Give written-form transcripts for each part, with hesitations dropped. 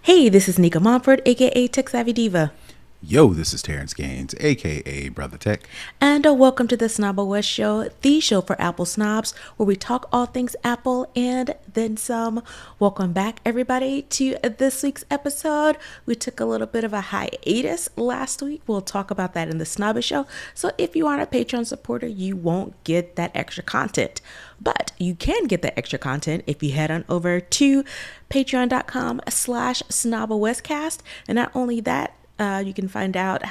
Hey, this is Nica Montford, aka Tech Savvy Diva. Yo, this is Terrance Gaines, aka Brother Tech. And welcome to the snobOS show, the show for Apple snobs, where we talk all things Apple and then some. Welcome back, everybody, to this week's episode. We took a little bit of a hiatus last week. We'll talk about that in the snobOS show. So if you aren't a Patreon supporter, you won't get that extra content. But you can get that extra content if you head on over to patreon.com/snobOScast. And not only that, you can find out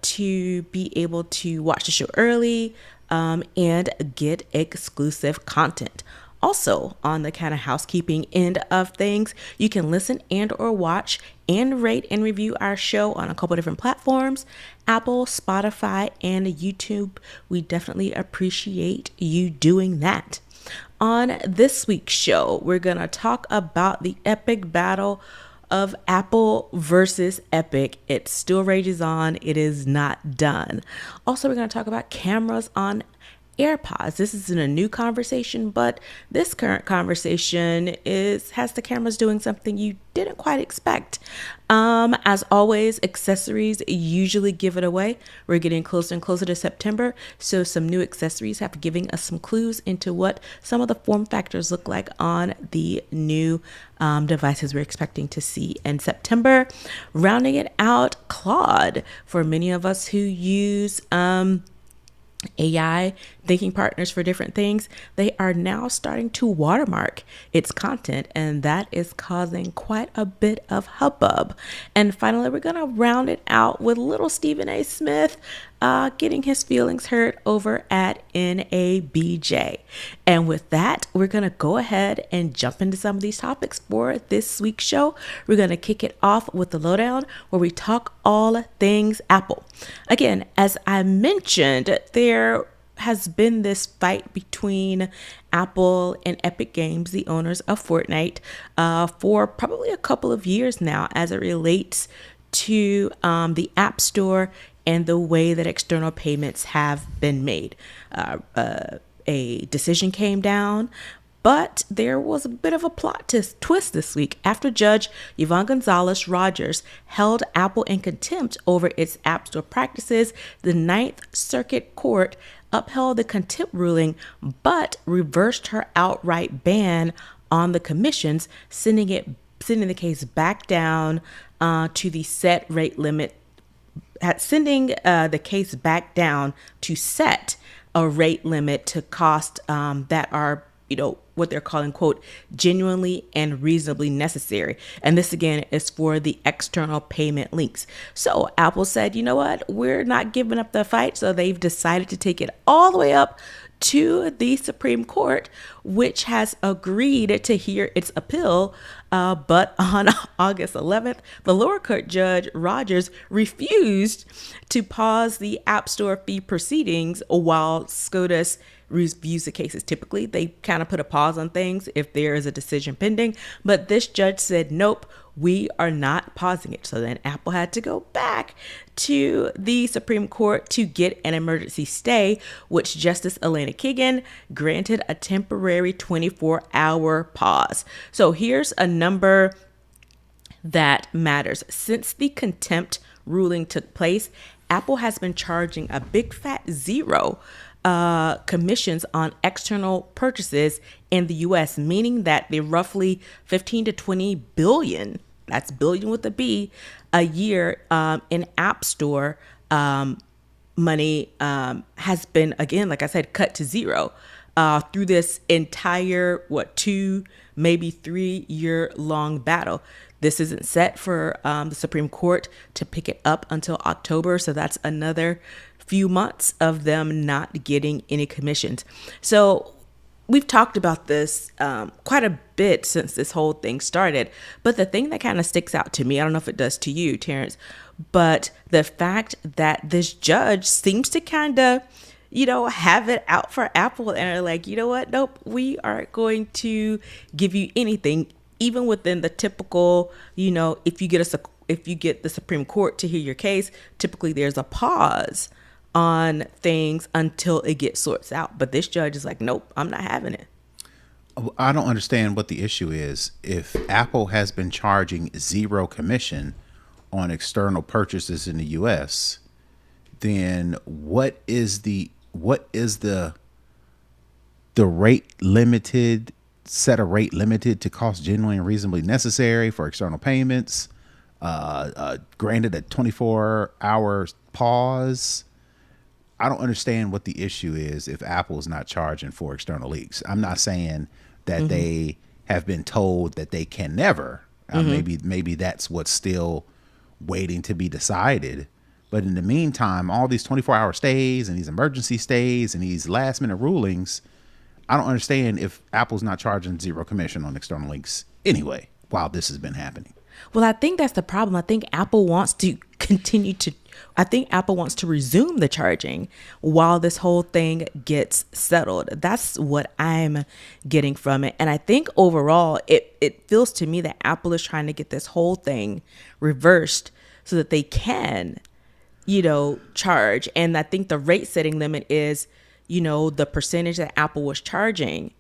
to be able to watch the show early and get exclusive content. Also, on the kind of housekeeping end of things, you can listen and or watch and rate and review our show on a couple different platforms, Apple, Spotify, and YouTube. We definitely appreciate you doing that. On this week's show, we're going to talk about the epic battle of Apple versus Epic. It still rages on. It is not done. Also, we're going to talk about cameras on AirPods. This isn't a new conversation, but this current conversation has the cameras doing something you didn't quite expect. As always, accessories usually give it away. We're getting closer and closer to September, so some new accessories have giving us some clues into what some of the form factors look like on the new devices we're expecting to see in September. Rounding it out, Claude. For many of us who use AI thinking partners for different things, they are now starting to watermark its content, and that is causing quite a bit of hubbub. And finally, we're going to round it out with little Stephen A. Smith getting his feelings hurt over at NABJ. And with that, we're going to go ahead and jump into some of these topics for this week's show. We're going to kick it off with the lowdown, where we talk all things Apple. Again, as I mentioned, there has been this fight between Apple and Epic Games, the owners of Fortnite, for probably a couple of years now, as it relates to the App Store and the way that external payments have been made. A decision came down, but there was a bit of a plot twist this week after Judge Yvonne Gonzalez Rogers held Apple in contempt over its App Store practices. The Ninth Circuit Court upheld the contempt ruling, but reversed her outright ban on the commissions, sending the case back down to the set rate limit. Sending the case back down to set a rate limit to cost that are, what they're calling, quote, genuinely and reasonably necessary. And this, again, is for the external payment links. So Apple said, you know what, we're not giving up the fight. So they've decided to take it all the way up to the Supreme Court, which has agreed to hear its appeal. But on August 11th, the lower court judge Rogers refused to pause the App Store fee proceedings while SCOTUS reviews the cases. Typically, they kind of put a pause on things if there is a decision pending. But this judge said, nope, we are not pausing it. So then Apple had to go back to the Supreme Court to get an emergency stay, which Justice Elena Kagan granted a temporary 24-hour pause. So here's a number that matters. Since the contempt ruling took place, Apple has been charging a big fat zero commissions on external purchases in the US, meaning that the roughly 15 to 20 billion, that's billion with a B, a year in App Store money has been, again, like I said, cut to zero through this entire, 2, maybe 3 year long battle. This isn't set for the Supreme Court to pick it up until October. So that's another few months of them not getting any commissions. So we've talked about this quite a bit since this whole thing started. But the thing that kind of sticks out to me, I don't know if it does to you, Terrance, but the fact that this judge seems to kind of, have it out for Apple and are like, you know what? Nope, we aren't going to give you anything, even within the typical, if you get the Supreme Court to hear your case, typically there's a pause on things until it gets sorted out. But this judge is like, nope, I'm not having it. I don't understand what the issue is. If Apple has been charging zero commission on external purchases in the US, then what is the rate limited set a rate limited to cost genuinely and reasonably necessary for external payments? Granted a 24-hour pause. I don't understand what the issue is if Apple's not charging for external leaks. I'm not saying that they have been told that they can never. Maybe that's what's still waiting to be decided. But in the meantime, all these 24-hour stays and these emergency stays and these last minute rulings, I don't understand if Apple's not charging zero commission on external links anyway, while this has been happening. Well, I think that's the problem. I think Apple wants to resume the charging while this whole thing gets settled. That's what I'm getting from it. And I think overall, it feels to me that Apple is trying to get this whole thing reversed so that they can, charge. And I think the rate setting limit is, the percentage that Apple was charging.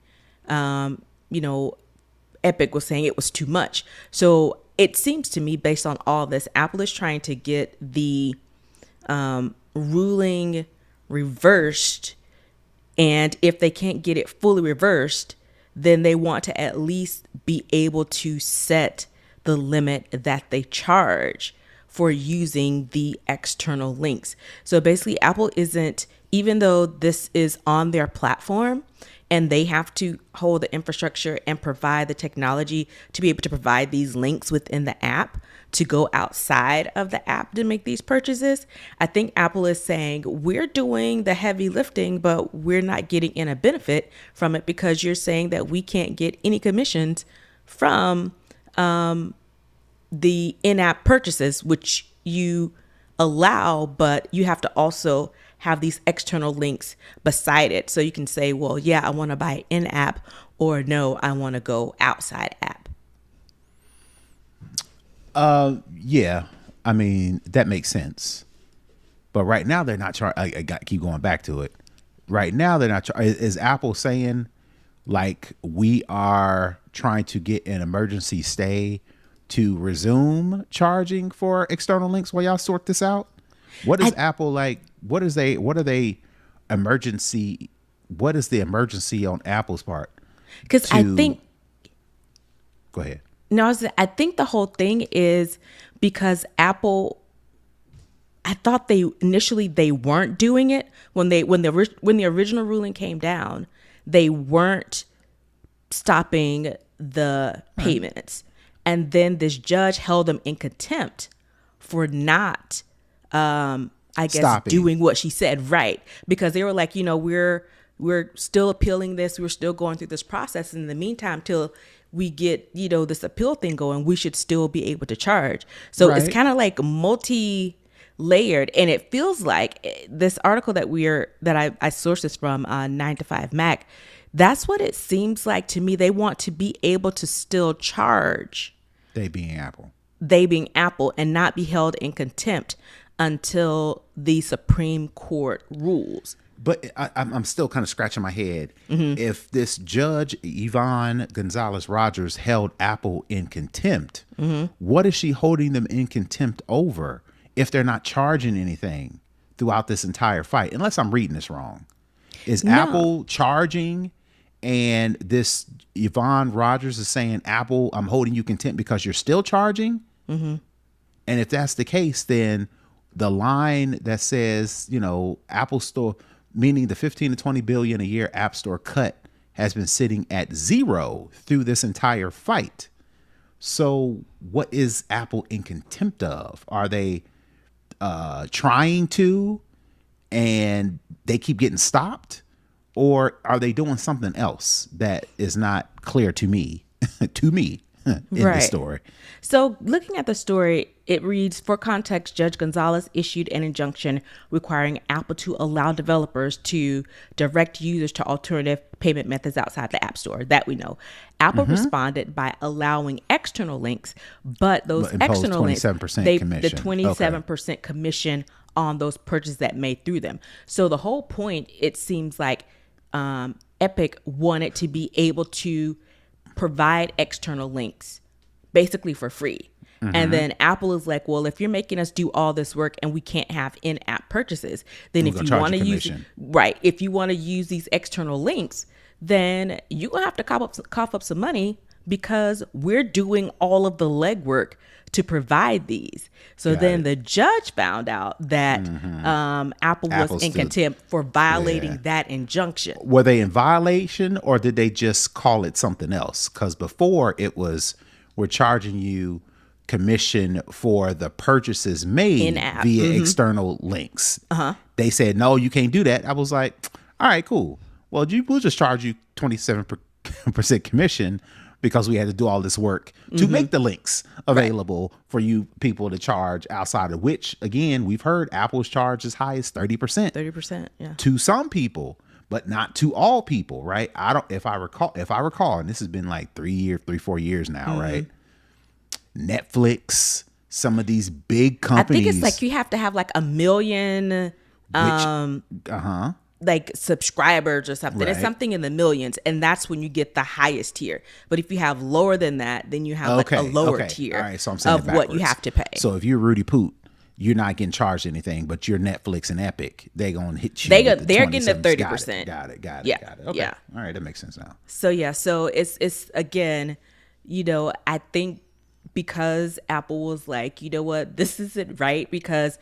Epic was saying it was too much. So it seems to me, based on all this, Apple is trying to get the ruling reversed. And if they can't get it fully reversed, then they want to at least be able to set the limit that they charge for using the external links. So basically, Apple isn't, even though this is on their platform, and they have to hold the infrastructure and provide the technology to be able to provide these links within the app to go outside of the app to make these purchases. I think Apple is saying we're doing the heavy lifting, but we're not getting in a benefit from it because you're saying that we can't get any commissions from the in-app purchases, which you allow, but you have to also have these external links beside it. So you can say, well, yeah, I want to buy in-app, or no, I want to go outside app. Yeah, I mean, that makes sense. But right now they're not charging. I got to keep going back to it. Right now they're not charging. Is Apple saying like we are trying to get an emergency stay to resume charging for external links while y'all sort this out? What is Apple like? What are the emergency on Apple's part? Because I think. Go ahead. No, I think the whole thing is because Apple. I thought they weren't doing it when the original ruling came down. They weren't stopping the payments, and then this judge held them in contempt for not. Doing what she said, right? Because they were like, we're still appealing this. We're still going through this process. In the meantime, till we get, this appeal thing going, we should still be able to charge. So It's kind of like multi-layered. And it feels like this article that I sourced this from 9 to 5 Mac. That's what it seems like to me. They want to be able to still charge. They being Apple and not be held in contempt until the Supreme Court rules. But I'm still kind of scratching my head. If this judge, Yvonne Gonzalez Rogers, held Apple in contempt, what is she holding them in contempt over if they're not charging anything throughout this entire fight? Unless I'm reading this wrong. Is Apple charging, and this Yvonne Rogers is saying, Apple, I'm holding you contempt because you're still charging? And if that's the case, then the line that says, Apple Store, meaning the 15 to 20 billion a year App Store cut, has been sitting at zero through this entire fight. So what is Apple in contempt of? Are they trying to, and they keep getting stopped? Or are they doing something else that is not clear to me, in this story? So looking at the story, it reads, for context, Judge Gonzalez issued an injunction requiring Apple to allow developers to direct users to alternative payment methods outside the App Store. That we know. Apple responded by allowing external links, but those external links, the 27% commission on those purchases that made through them. So the whole point, it seems like, Epic wanted to be able to provide external links basically for free. And then Apple is like, well, if you're making us do all this work and we can't have in-app purchases, then if you want to use if you want to use these external links, then you're gonna have to cough up some money because we're doing all of the legwork to provide these. So then the judge found out that Apple was in contempt for violating that injunction. Were they in violation, or did they just call it something else? Because before it was, we're charging you commission for the purchases made via external links. They said, no, you can't do that. I was like, all right, cool. Well, we'll just charge you 27% commission because we had to do all this work to make the links available for you people to charge outside of which, again, we've heard Apple's charge as high as 30%. 30%, yeah. To some people, but not to all people, right? If I recall, and this has been like 4 years now, right? Netflix, some of these big companies. I think it's like you have to have like 1 million like subscribers or something. It's something in the millions, and that's when you get the highest tier. But if you have lower than that, then you have like a lower tier all right, so I'm saying of what you have to pay. So if you're Rudy Poot, you're not getting charged anything, but you're Netflix and Epic, they're going to hit you. They're getting the 30%. Got it. Yeah. Okay. Yeah. All right, that makes sense now. So it's again, I think because Apple was like, you know what, this isn't right, because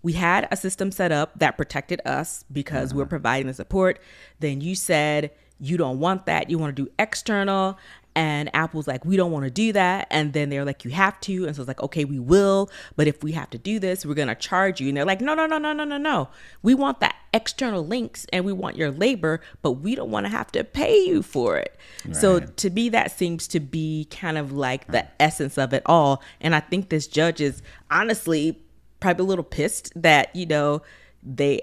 we had a system set up that protected us because we're providing the support. Then you said you don't want that. You want to do external. And Apple's like, we don't want to do that. And then they're like, you have to. And so it's like, okay, we will. But if we have to do this, we're going to charge you. And they're like, no. We want that external links and we want your labor, but we don't want to have to pay you for it. Right. So to me, that seems to be kind of like the essence of it all. And I think this judge is honestly probably a little pissed that,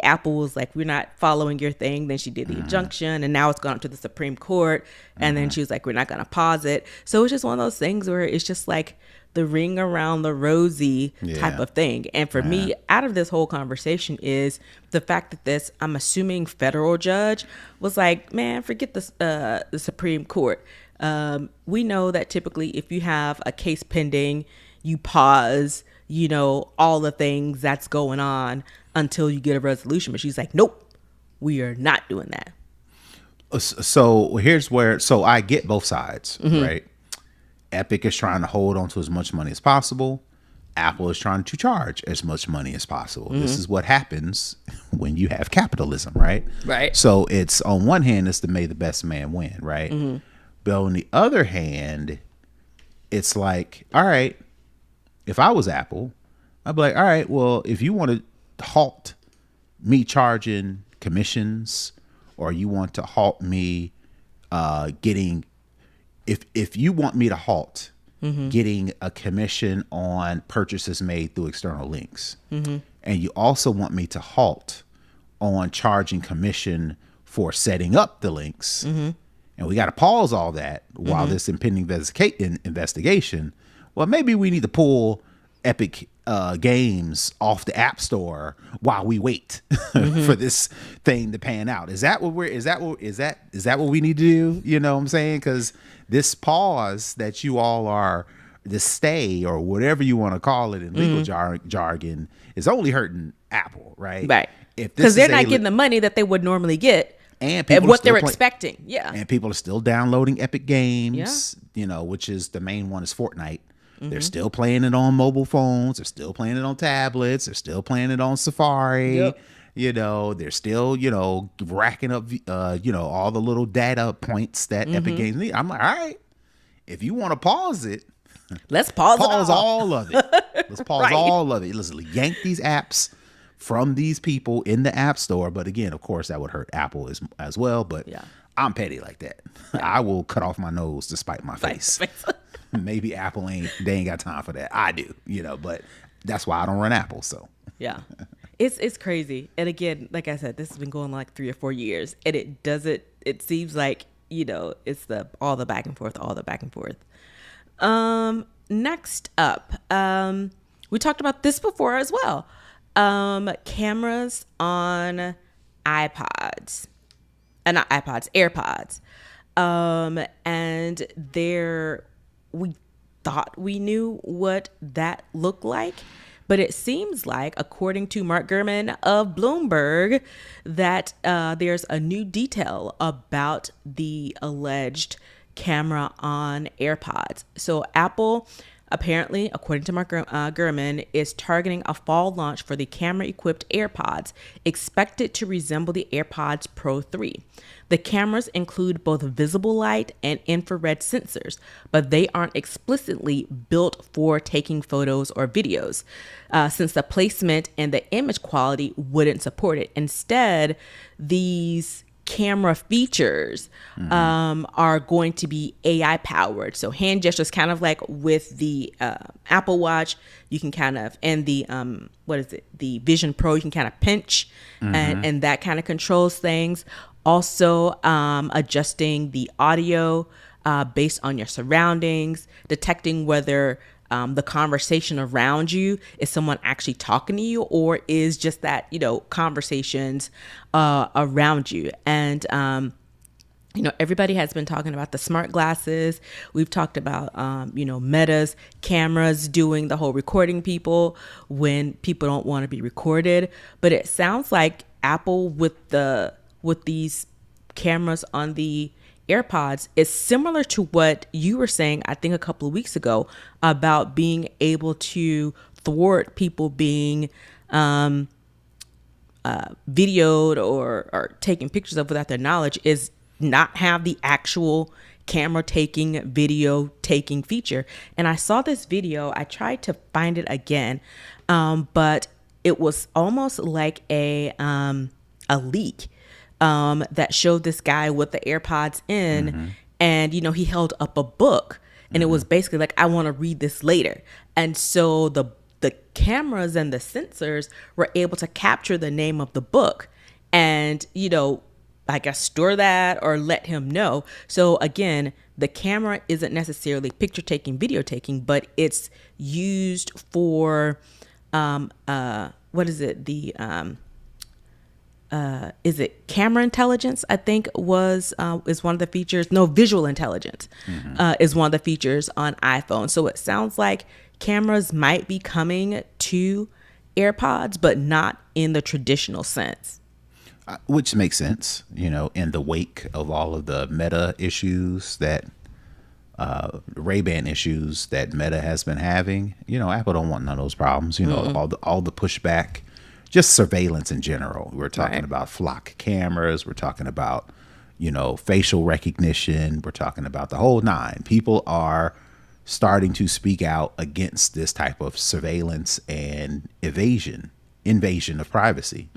Apple was like, we're not following your thing. Then she did the injunction, and now it's gone up to the Supreme Court. And then she was like, we're not going to pause it. So it's just one of those things where it's just like the ring around the rosy type of thing. And for me, out of this whole conversation is the fact that this, I'm assuming, federal judge was like, man, forget the Supreme Court. We know that typically if you have a case pending, you pause, all the things that's going on until you get a resolution. But she's like, nope, we are not doing that. So here's where, I get both sides, right? Epic is trying to hold on to as much money as possible. Apple is trying to charge as much money as possible. This is what happens when you have capitalism, right? Right. So it's, on one hand, it's the may the best man win, right? But on the other hand, it's like, all right, if I was Apple, I'd be like, all right, well, if you want to halt me charging commissions, or you want to halt me getting, if you want me to halt getting a commission on purchases made through external links, and you also want me to halt on charging commission for setting up the links, and we got to pause all that while this impending investigation, well, maybe we need to pull Epic games off the App Store while we wait for this thing to pan out. Is that what we need to do? You know what I'm saying? Because this pause that you all are, this stay or whatever you want to call it in legal jargon, is only hurting Apple, right? Right. Because they're not getting the money that they would normally get. And what they're expecting. Yeah. And people are still downloading Epic games, which is the main one is Fortnite. They're still playing it on mobile phones. They're still playing it on tablets. They're still playing it on Safari. Yep. They're still, racking up, all the little data points that Epic Games need. I'm like, all right, if you want to pause it, let's pause all of it. Let's pause all of it. Let's yank these apps from these people in the App Store. But again, of course, that would hurt Apple as well. But I'm petty like that. I will cut off my nose to spite my face. Maybe Apple they ain't got time for that. I do, but that's why I don't run Apple. So yeah, it's crazy. And again, like I said, this has been going like 3 or 4 years, and it seems like, it's all the back and forth. Next up, we talked about this before as well. Cameras on iPods. not iPods, AirPods. And we thought we knew what that looked like. But it seems like, according to Mark Gurman of Bloomberg, that there's a new detail about the alleged camera on AirPods. So Apple, apparently, according to Mark Gurman, is targeting a fall launch for the camera-equipped AirPods, expected to resemble the AirPods Pro 3. The cameras include both visible light and infrared sensors, but they aren't explicitly built for taking photos or videos, since the placement and the image quality wouldn't support it. Instead, these camera features are going to be AI powered. So hand gestures, kind of like with the Apple Watch, you can kind of, and the the Vision Pro, you can kind of pinch and that kind of controls things. Also adjusting the audio based on your surroundings, detecting whether the conversation around you is someone actually talking to you, or is just that, conversations around you. And, everybody has been talking about the smart glasses. We've talked about, Meta's cameras doing the whole recording people when people don't want to be recorded. But it sounds like Apple with these cameras on the AirPods is similar to what you were saying, I think a couple of weeks ago, about being able to thwart people being videoed or taking pictures of without their knowledge, is not have the actual camera taking, video taking feature. And I saw this video, I tried to find it again, but it was almost like a leak that showed this guy with the AirPods in, and he held up a book, and it was basically like, I want to read this later. And so the cameras and the sensors were able to capture the name of the book and I guess store that or let him know. So again, the camera isn't necessarily picture taking, video taking, but it's used for what is it, the is it camera intelligence, I think is one of the features. No, visual intelligence is one of the features on iPhone. So it sounds like cameras might be coming to AirPods, but not in the traditional sense. Which makes sense, in the wake of all of the Meta issues that Ray-Ban issues that Meta has been having. Apple don't want none of those problems. All the pushback, just surveillance in general. We're talking about flock cameras. We're talking about, facial recognition. We're talking about the whole nine. People are starting to speak out against this type of surveillance and invasion of privacy.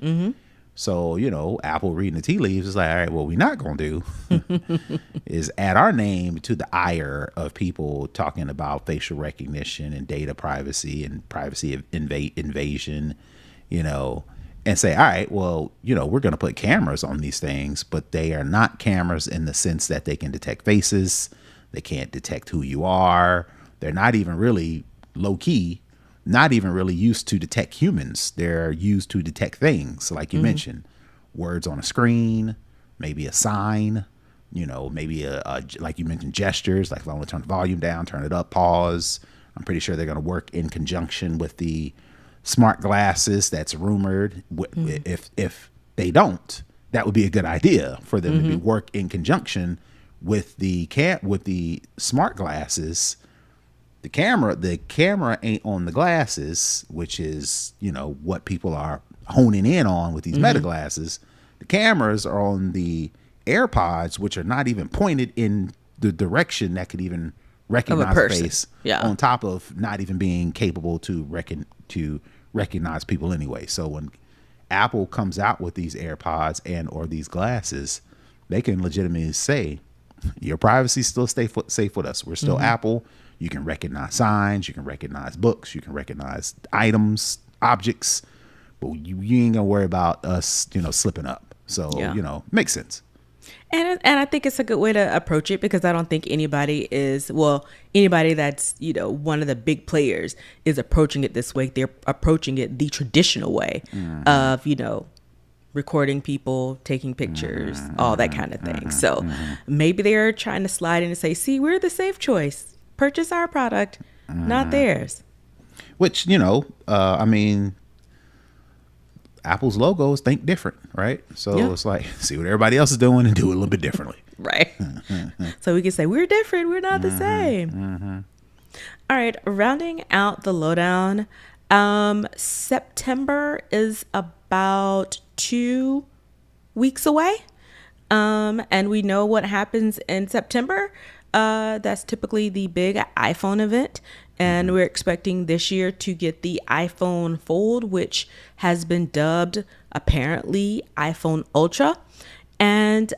So, Apple reading the tea leaves is like, all right, what we're not going to do is add our name to the ire of people talking about facial recognition and data privacy and privacy invasion, and say, all right, well, we're going to put cameras on these things, but they are not cameras in the sense that they can detect faces. They can't detect who you are. They're not even really low key, not even really used to detect humans. They're used to detect things, like you mentioned, words on a screen, maybe a sign, maybe a like you mentioned, gestures, like if I want to turn the volume down, turn it up, pause. I'm pretty sure they're going to work in conjunction with the smart glasses that's rumored. If they don't, that would be a good idea for them to work in conjunction with the smart glasses. The camera ain't on the glasses, which is, what people are honing in on with these Meta glasses. The cameras are on the AirPods, which are not even pointed in the direction that could even recognize a face, on top of not even being capable to recognize people anyway. So when Apple comes out with these AirPods or these glasses, they can legitimately say, your privacy still safe with us. We're still Apple. You can recognize signs, you can recognize books, you can recognize items, objects, but you ain't gonna worry about us, slipping up. So, makes sense. And I think it's a good way to approach it, because I don't think anybody that's, one of the big players is approaching it this way. They're approaching it the traditional way of, recording people, taking pictures, all that kind of thing. So maybe they're trying to slide in and say, see, we're the safe choice. Purchase our product, not theirs. Which, I mean, Apple's logos think different, right? So it's like, see what everybody else is doing and do it a little bit differently. Right. So we can say, we're different. We're not the same. All right. Rounding out the lowdown. September is about 2 weeks away. And we know what happens in September. That's typically the big iPhone event. And we're expecting this year to get the iPhone Fold, which has been dubbed apparently iPhone Ultra. And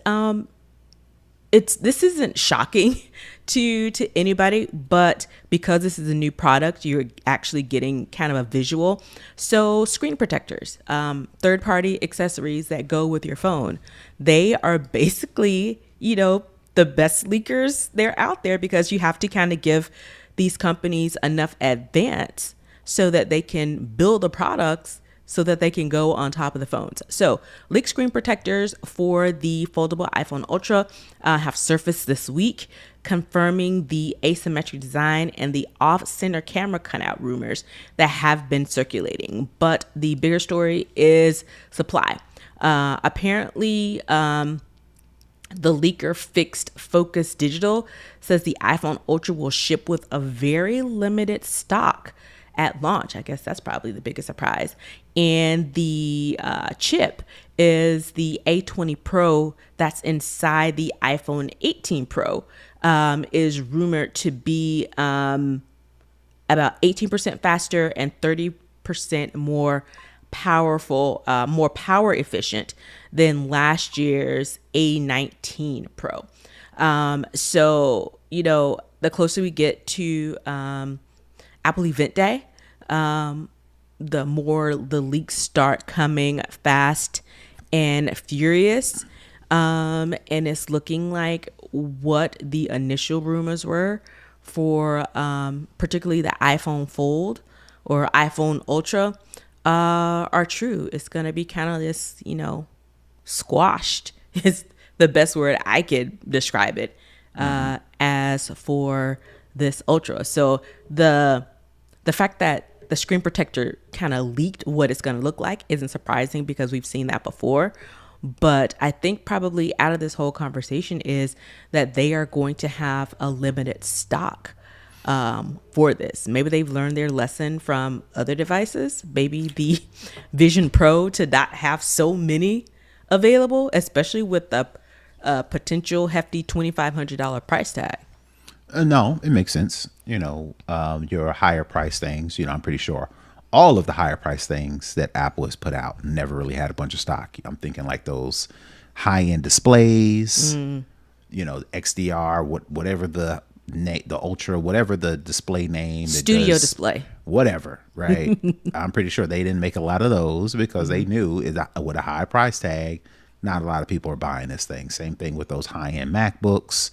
this isn't shocking to anybody, but because this is a new product, you're actually getting kind of a visual. So screen protectors, third-party accessories that go with your phone, they are basically, the best leakers they're out there, because you have to kind of give these companies enough advance so that they can build the products so that they can go on top of the phones. So leak screen protectors for the foldable iPhone Ultra have surfaced this week, confirming the asymmetric design and the off-center camera cutout rumors that have been circulating. But the bigger story is supply. Apparently, the leaker Fixed Focus Digital says the iPhone Ultra will ship with a very limited stock at launch. I guess that's probably the biggest surprise. And the chip is the A20 Pro that's inside the iPhone 18 Pro, is rumored to be about 18% faster and 30% more powerful, more power efficient than last year's A19 Pro. So, the closer we get to Apple Event Day, the more the leaks start coming fast and furious. And it's looking like what the initial rumors were for particularly the iPhone Fold or iPhone Ultra are true. It's going to be kind of this, squashed is the best word I could describe it as for this Ultra. So the fact that the screen protector kind of leaked what it's going to look like isn't surprising, because we've seen that before. But I think probably out of this whole conversation is that they are going to have a limited stock for this. Maybe they've learned their lesson from other devices. Maybe the Vision Pro to not have so many available, especially with the potential hefty $2,500 price tag. No, it makes sense. Your higher price things, I'm pretty sure all of the higher price things that Apple has put out never really had a bunch of stock. I'm thinking like those high end displays, XDR, whatever the Ultra, whatever the display name, Studio Display, whatever, right? I'm pretty sure they didn't make a lot of those because they knew with a high price tag, not a lot of people are buying this thing. Same thing with those high end MacBooks.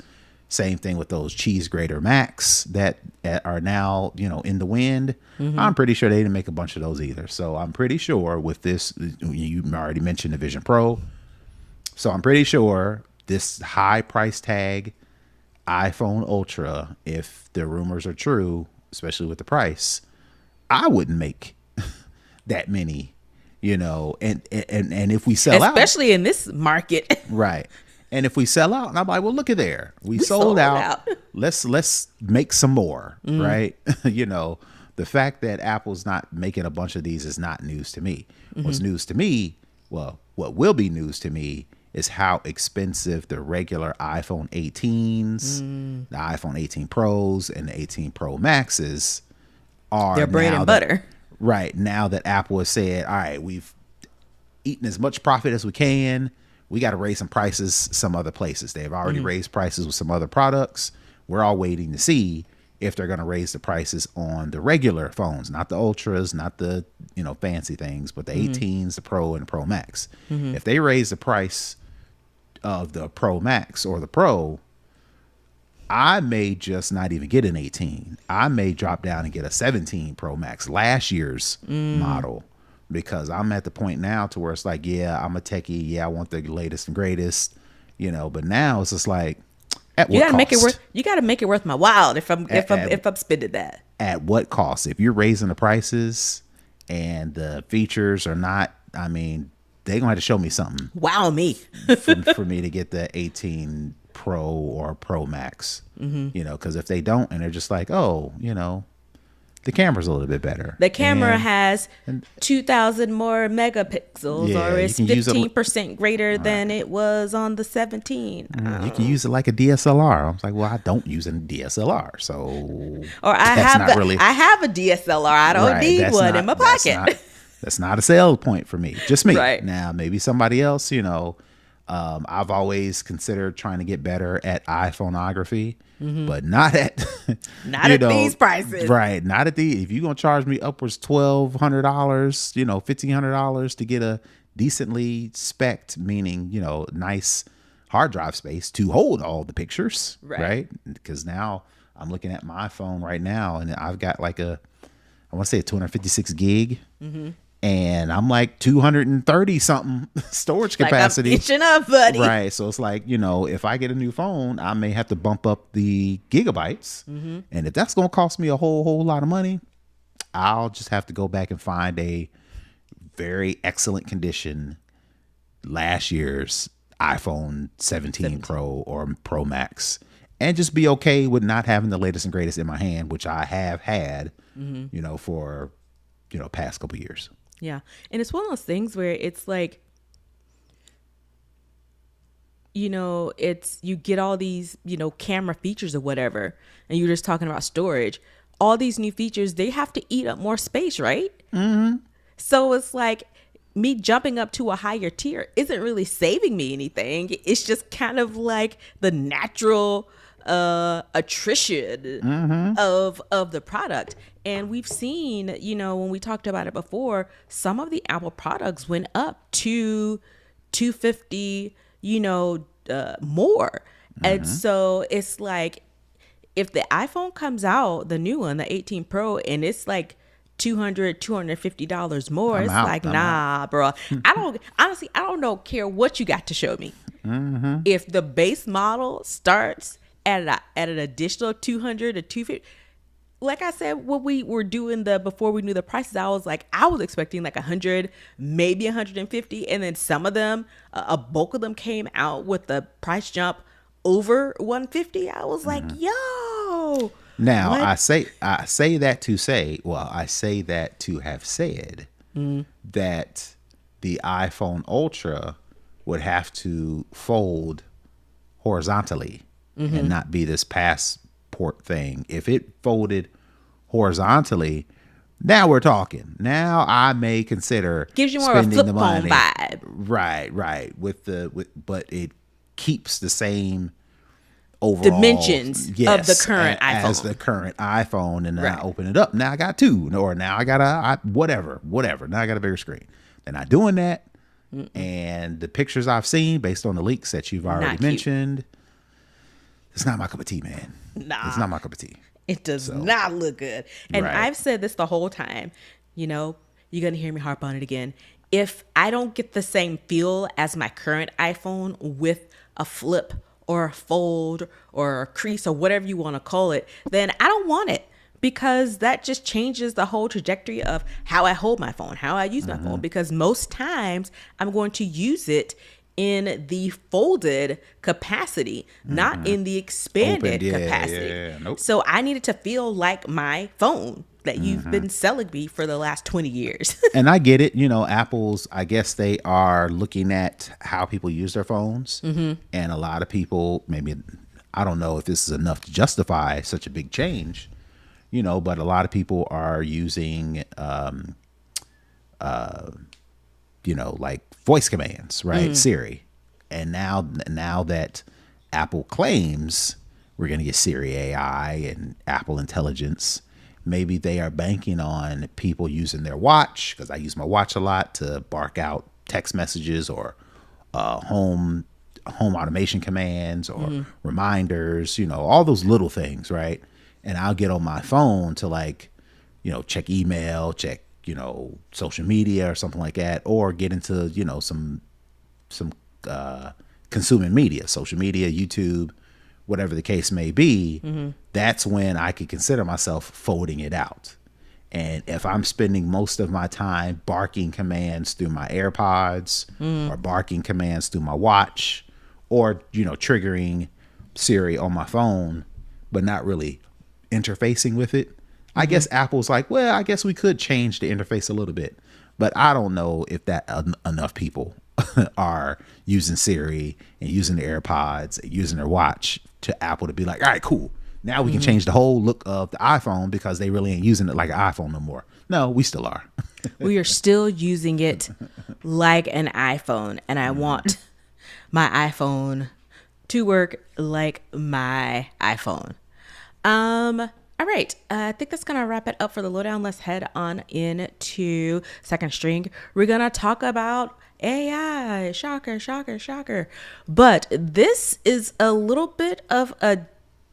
Same thing with those cheese grater Macs that are now, in the wind. I'm pretty sure they didn't make a bunch of those either. So I'm pretty sure with this, you already mentioned the Vision Pro. So I'm pretty sure this high price tag iPhone Ultra, if the rumors are true, especially with the price, I wouldn't make that many, and if we sell out, especially in this market, right. And if we sell out, and I'm like, well, look at there. We sold out. Let's make some more, right? The fact that Apple's not making a bunch of these is not news to me. What's news to me, what will be news to me is how expensive the regular iPhone 18s, the iPhone 18 Pros, and the 18 Pro Maxes are. They're bread and butter. Right. Now that Apple has said, all right, we've eaten as much profit as we can. We got to raise some prices some other places. They've already raised prices with some other products. We're all waiting to see if they're going to raise the prices on the regular phones, not the Ultras, not the fancy things, but the 18s, the Pro, and the Pro Max. If they raise the price of the Pro Max or the Pro, I may just not even get an 18. I may drop down and get a 17 Pro Max, last year's model, because I'm at the point now to where it's like, yeah, I'm a techie. Yeah, I want the latest and greatest, but now it's just like, at what cost? You got to make it worth my while if I'm spending that. At what cost? If you're raising the prices and the features are not, I mean, they're gonna have to show me something. Wow, me for me to get the 18 Pro or Pro Max. Because if they don't, and they're just like, oh, the camera's a little bit better. The camera has 2,000 more megapixels, or it's 15% greater than it was on the 17. You can use it like a DSLR. I was like, well, I don't use a DSLR, so I have a DSLR. I don't need one in my pocket. That's not a sale point for me. Just me. Right. Now, maybe somebody else. I've always considered trying to get better at iPhoneography. But not at these prices, right? Not at if you're gonna charge me upwards $1,200, $1,500 to get a decently spec'd, meaning nice hard drive space to hold all the pictures, right? Because now I'm looking at my phone right now, and I've got like I want to say a 256 gig. And I'm like 230 something storage capacity. Like I'm itching up, buddy. Right. So it's like, if I get a new phone, I may have to bump up the gigabytes. And if that's going to cost me a whole lot of money, I'll just have to go back and find a very excellent condition last year's iPhone 17 Pro or Pro Max, and just be okay with not having the latest and greatest in my hand, which I have had, for, past couple years. Yeah. And it's one of those things where it's like, it's, you get all these, camera features or whatever, and you're just talking about storage. All these new features, they have to eat up more space, right? So it's like me jumping up to a higher tier isn't really saving me anything. It's just kind of like the natural attrition of the product. And we've seen, when we talked about it before, some of the Apple products went up to $250, more. And so it's like, if the iPhone comes out, the new one, the 18 Pro, and it's like $250 more, it's like, nah, bro. I don't care what you got to show me. If the base model starts at an additional 200 to 250, like I said, when we were doing before we knew the prices, I was expecting like 100, maybe 150. And then some of them, a bulk of them came out with the price jump over 150. I was like, yo. Now what? I say that to have said that the iPhone Ultra would have to fold horizontally and not be this passport thing. If it folded horizontally, now we're talking. Now I may consider gives you more of a flip phone vibe. Right. But it keeps the same overall dimensions of the current iPhone. As the current iPhone, and then I open it up. Now I got two, or now I got whatever. Now I got a bigger screen. They're not doing that. And the pictures I've seen based on the leaks that you've already mentioned, it's not my cup of tea, man. Nah. It's not my cup of tea. It does not look good. And I've said this the whole time. You're going to hear me harp on it again. If I don't get the same feel as my current iPhone with a flip or a fold or a crease or whatever you want to call it, then I don't want it, because that just changes the whole trajectory of how I hold my phone, how I use my phone, because most times I'm going to use it in the folded capacity, not in the expanded capacity. Yeah. Nope. So I needed to feel like my phone that you've been selling me for the last 20 years. And I get it. Apple's, I guess they are looking at how people use their phones. And a lot of people, maybe, I don't know if this is enough to justify such a big change, but a lot of people are using, like voice commands, right? Siri. And now that Apple claims we're going to get Siri AI and Apple Intelligence, maybe they are banking on people using their watch, because I use my watch a lot to bark out text messages or home automation commands or reminders, all those little things, right? And I'll get on my phone to check email, check social media or something like that, or get into, some consuming media, social media, YouTube, whatever the case may be, that's when I could consider myself folding it out. And if I'm spending most of my time barking commands through my AirPods or barking commands through my watch, or, triggering Siri on my phone, but not really interfacing with it, I guess Apple's like, well, I guess we could change the interface a little bit. But I don't know if that enough people are using Siri and using the AirPods and using their watch to Apple to be like, all right, cool. Now we can change the whole look of the iPhone because they really ain't using it like an iPhone no more. No, we still are. We are still using it like an iPhone. And I want my iPhone to work like my iPhone. All right. I think that's going to wrap it up for the lowdown. Let's head on into second string. We're going to talk about AI. Shocker, shocker, shocker. But this is a little bit of a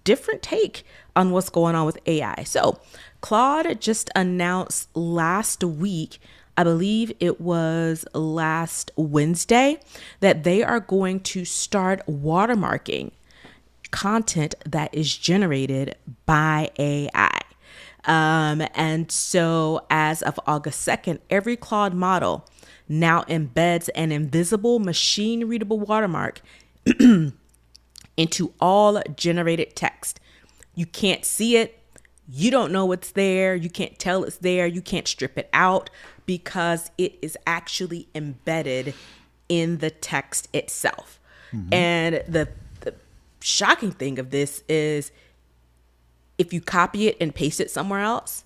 different take on what's going on with AI. So Claude just announced last week, I believe it was last Wednesday, that they are going to start watermarking content that is generated by AI. And so as of August 2nd, every Claude model now embeds an invisible machine readable watermark into all generated text. You can't see it. You don't know it's there. You can't tell it's there. You can't strip it out because it is actually embedded in the text itself. And the shocking thing of this is if you copy it and paste it somewhere else,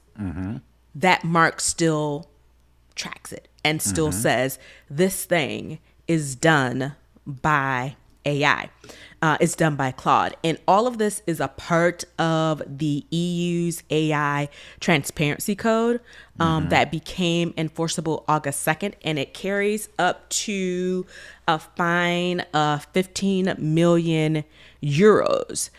that mark still tracks it and still says this thing is done by AI. It's done by Claude. And all of this is a part of the EU's AI transparency code that became enforceable August 2nd. And it carries up to a fine of 15 million euros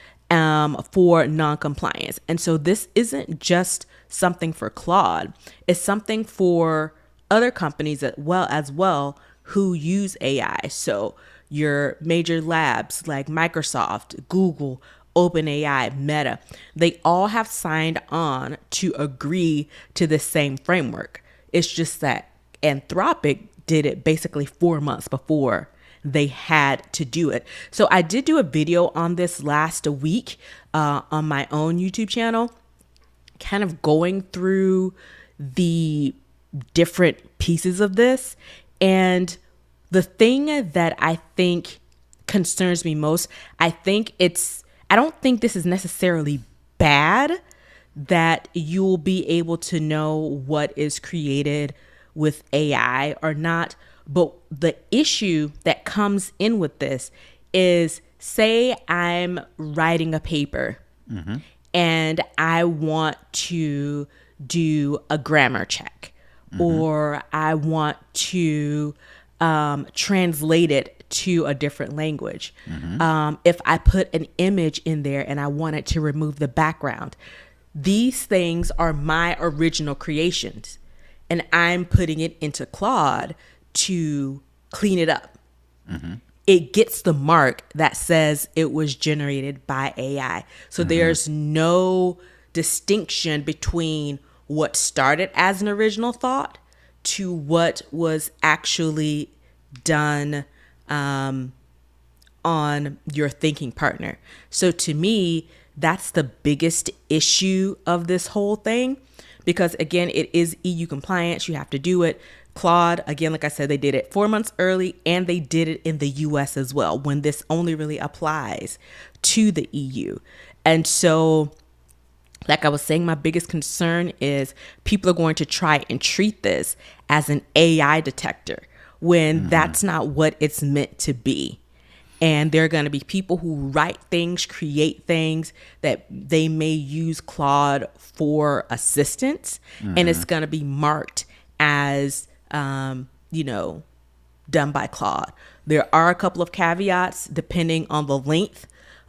for non-compliance. And so this isn't just something for Claude. It's something for other companies as well who use AI. So your major labs like Microsoft, Google, OpenAI, Meta, they all have signed on to agree to the same framework. It's just that Anthropic did it basically 4 months before they had to do it. So I did do a video on this last week on my own YouTube channel, kind of going through the different pieces of this. And the thing that I think concerns me most, I don't think this is necessarily bad that you'll be able to know what is created with AI or not. But the issue that comes in with this is, say I'm writing a paper and I want to do a grammar check, or I want to translate it to a different language. If I put an image in there and I wanted to remove the background, these things are my original creations and I'm putting it into Claude to clean it up. It gets the mark that says it was generated by AI. So there's no distinction between what started as an original thought to what was actually done on your thinking partner. So to me, that's the biggest issue of this whole thing, because again, it is EU compliance. You have to do it. Claude, again, like I said, they did it 4 months early, and they did it in the US as well, when this only really applies to the EU. And so, like I was saying, my biggest concern is people are going to try and treat this as an AI detector when that's not what it's meant to be. And there are going to be people who write things, create things that they may use Claude for assistance, and it's going to be marked as, done by Claude. There are a couple of caveats depending on the length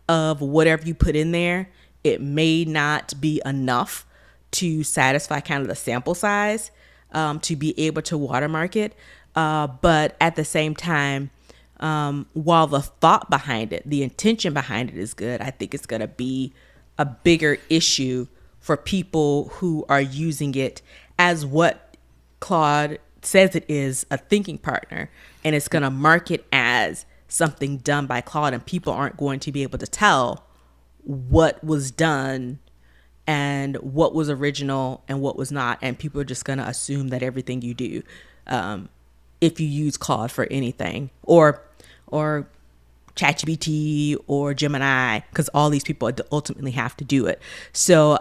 of whatever you put in there. It may not be enough to satisfy kind of the sample size. to be able to watermark it. But at the same time, while the thought behind it, the intention behind it is good, I think it's going to be a bigger issue for people who are using it as what Claude says it is, a thinking partner, and it's going to mark it as something done by Claude, and people aren't going to be able to tell what was done and what was original and what was not, and people are just going to assume that everything you do, if you use Claude for anything, or ChatGPT or Gemini, because all these people ultimately have to do it. So,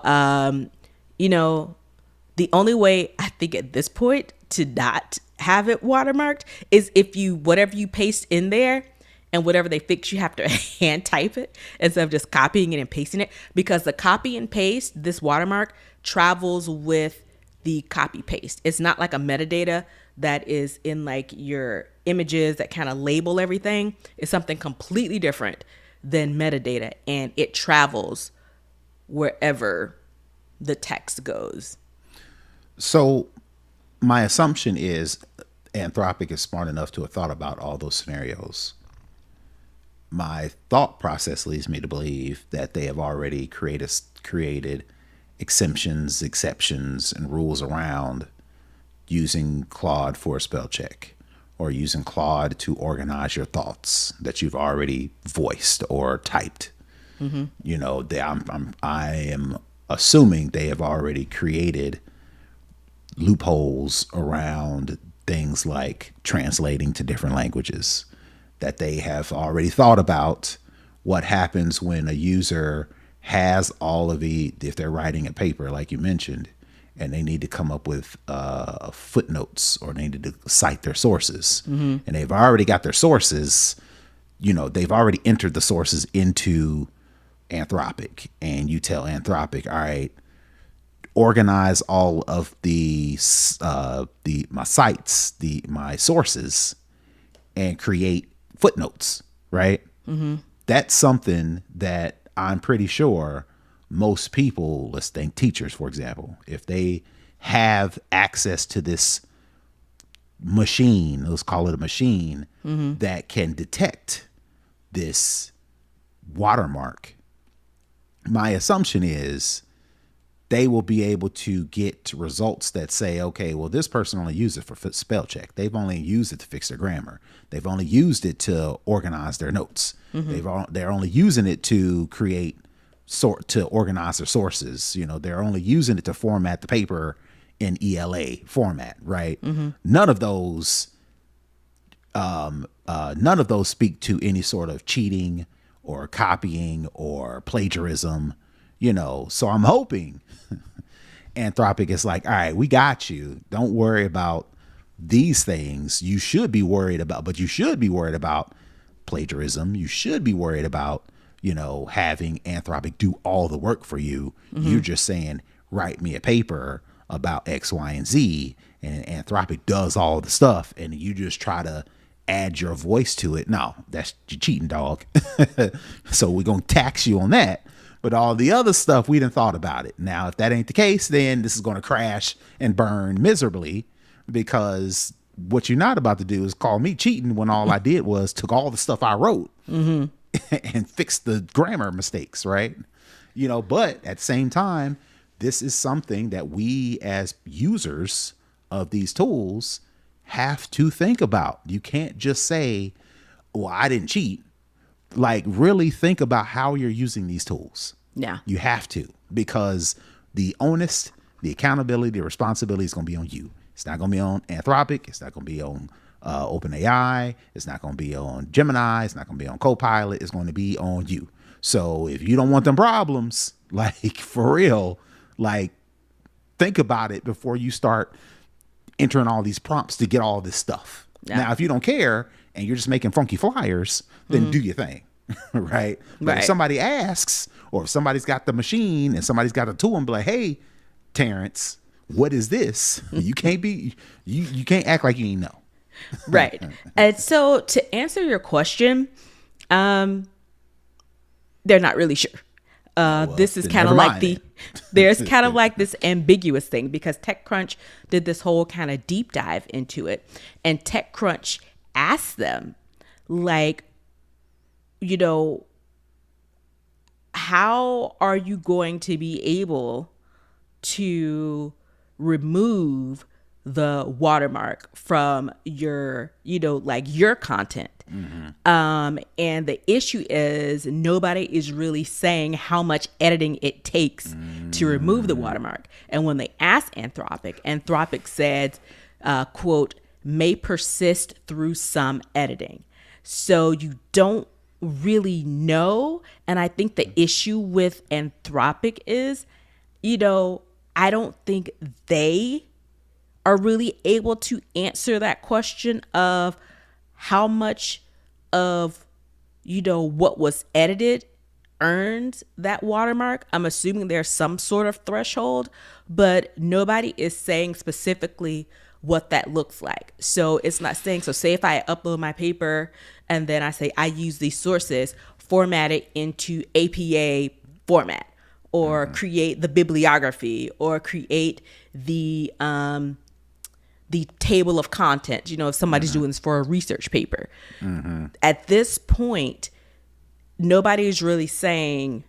the only way I think at this point to not have it watermarked is if whatever you paste in there and whatever they fix, you have to hand type it instead of just copying it and pasting it, because the copy and paste, this watermark travels with the copy paste. It's not like a metadata that is in like your images that kind of label everything. It's something completely different than metadata, and it travels wherever the text goes. So my assumption is Anthropic is smart enough to have thought about all those scenarios. My thought process leads me to believe that they have already created exemptions, exceptions, and rules around using Claude for a spell check, or using Claude to organize your thoughts that you've already voiced or typed. Mm-hmm. I am assuming they have already created loopholes around things like translating to different languages, that they have already thought about what happens when a user has all of if they're writing a paper, like you mentioned, and they need to come up with footnotes, or they need to cite their sources. Mm-hmm. And they've already got their sources, they've already entered the sources into Anthropic, and you tell Anthropic, all right, organize all of my sites, my sources, and create footnotes, right? Mm-hmm. That's something that I'm pretty sure most people, let's think teachers, for example, if they have access to this machine, let's call it a machine, mm-hmm. that can detect this watermark, my assumption is they will be able to get results that say, okay, well, this person only used it for spell check. They've only used it to fix their grammar. They've only used it to organize their notes. Mm-hmm. They're only using it to to organize their sources. They're only using it to format the paper in ELA format, right? Mm-hmm. None of those speak to any sort of cheating or copying or plagiarism. So I'm hoping Anthropic is like, all right, we got you. Don't worry about these things. You should be worried about plagiarism. You should be worried about, having Anthropic do all the work for you. Mm-hmm. You're just saying, write me a paper about X, Y, and Z, and Anthropic does all the stuff, and you just try to add your voice to it. No, that's you cheating, dog. So we're going to tax you on that. But all the other stuff, we done thought about it. Now, if that ain't the case, then this is going to crash and burn miserably, because what you're not about to do is call me cheating when all I did was took all the stuff I wrote mm-hmm. and fixed the grammar mistakes, right? But at the same time, this is something that we as users of these tools have to think about. You can't just say, well, I didn't cheat. Like, really think about how you're using these tools. Yeah. You have to, because the onus, the accountability, the responsibility is going to be on you. It's not going to be on Anthropic. It's not going to be on OpenAI. It's not going to be on Gemini. It's not going to be on Copilot. It's going to be on you. So if you don't want them problems, like, for real, like, think about it before you start entering all these prompts to get all this stuff. Yeah. Now, if you don't care and you're just making funky flyers, then mm-hmm. do your thing, right? But if somebody asks, or if somebody's got the machine and somebody's got a tool and be like, hey, Terrance, what is this? You can't you can't act like you ain't know. Right. And so to answer your question, they're not really sure. This is then kind of never like mind there's kind of like this ambiguous thing, because TechCrunch did this whole kind of deep dive into it, and TechCrunch asked them, like, you know, how are you going to be able to remove the watermark from your, you know, like your content? And the issue is nobody is really saying how much editing it takes to remove the watermark. And when they asked Anthropic said, quote, may persist through some editing. So you don't really know. And I think the issue with Anthropic is, you know, I don't think they are really able to answer that question of how much of, you know, what was edited earns that watermark. I'm assuming there's some sort of threshold, but nobody is saying specifically what that looks like. So it's not saying, so say if I upload my paper and then I say I use these sources, format it into APA format, or create the bibliography, or create the table of content, you know, if somebody's doing this for a research paper. At this point, nobody is really saying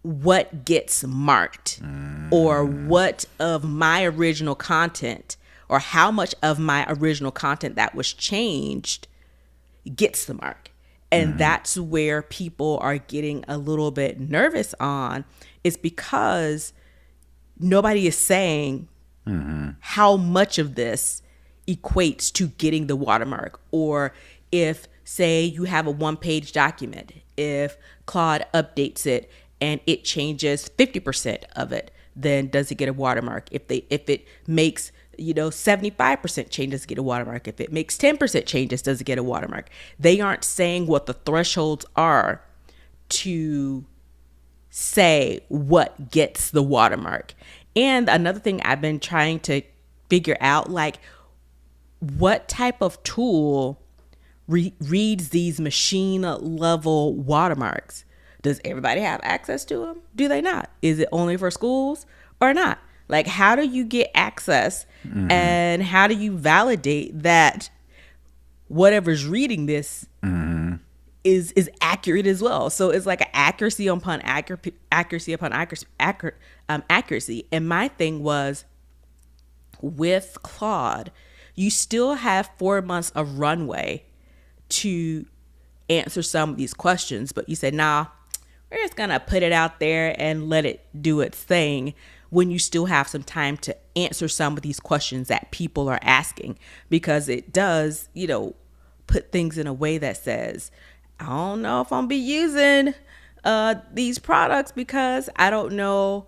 what gets marked, or what of my original content, or how much of my original content that was changed gets the mark. And that's where people are getting a little bit nervous on, is because nobody is saying how much of this equates to getting the watermark. Or if, say, you have a 1-page document, if Claude updates it and it changes 50% of it, then does it get a watermark? If it makes, you know, 75% changes, get a watermark. If it makes 10% changes, does it get a watermark? They aren't saying what the thresholds are to say what gets the watermark. And another thing I've been trying to figure out, like, what type of tool reads these machine level watermarks? Does everybody have access to them? Do they not? Is it only for schools or not? Like, how do you get access, and how do you validate that whatever's reading this is accurate as well? So it's like an accuracy upon accuracy. And my thing was, with Claude, you still have 4 months of runway to answer some of these questions, but you said, nah, we're just gonna put it out there and let it do its thing, when you still have some time to answer some of these questions that people are asking. Because it does, you know, put things in a way that says, I don't know if I'm gonna be using these products, because I don't know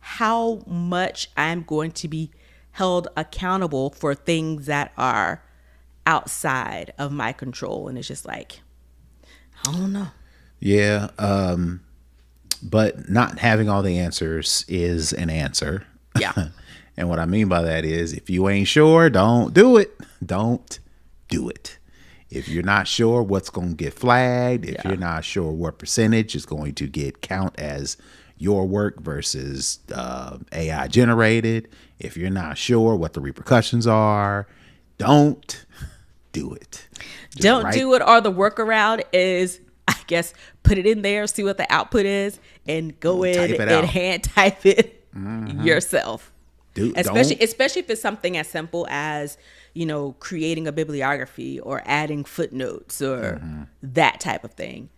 how much I'm going to be held accountable for things that are outside of my control. And it's just like, I don't know. Yeah. But not having all the answers is an answer. Yeah. And what I mean by that is, if you ain't sure, don't do it. Don't do it. If you're not sure what's going to get flagged, if you're not sure what percentage is going to get count as your work versus AI generated, if you're not sure what the repercussions are, don't do it. Don't do it. Or the workaround is, I guess, put it in there, see what the output is, and go in and hand type it yourself. Especially if it's something as simple as, you know, creating a bibliography or adding footnotes or that type of thing.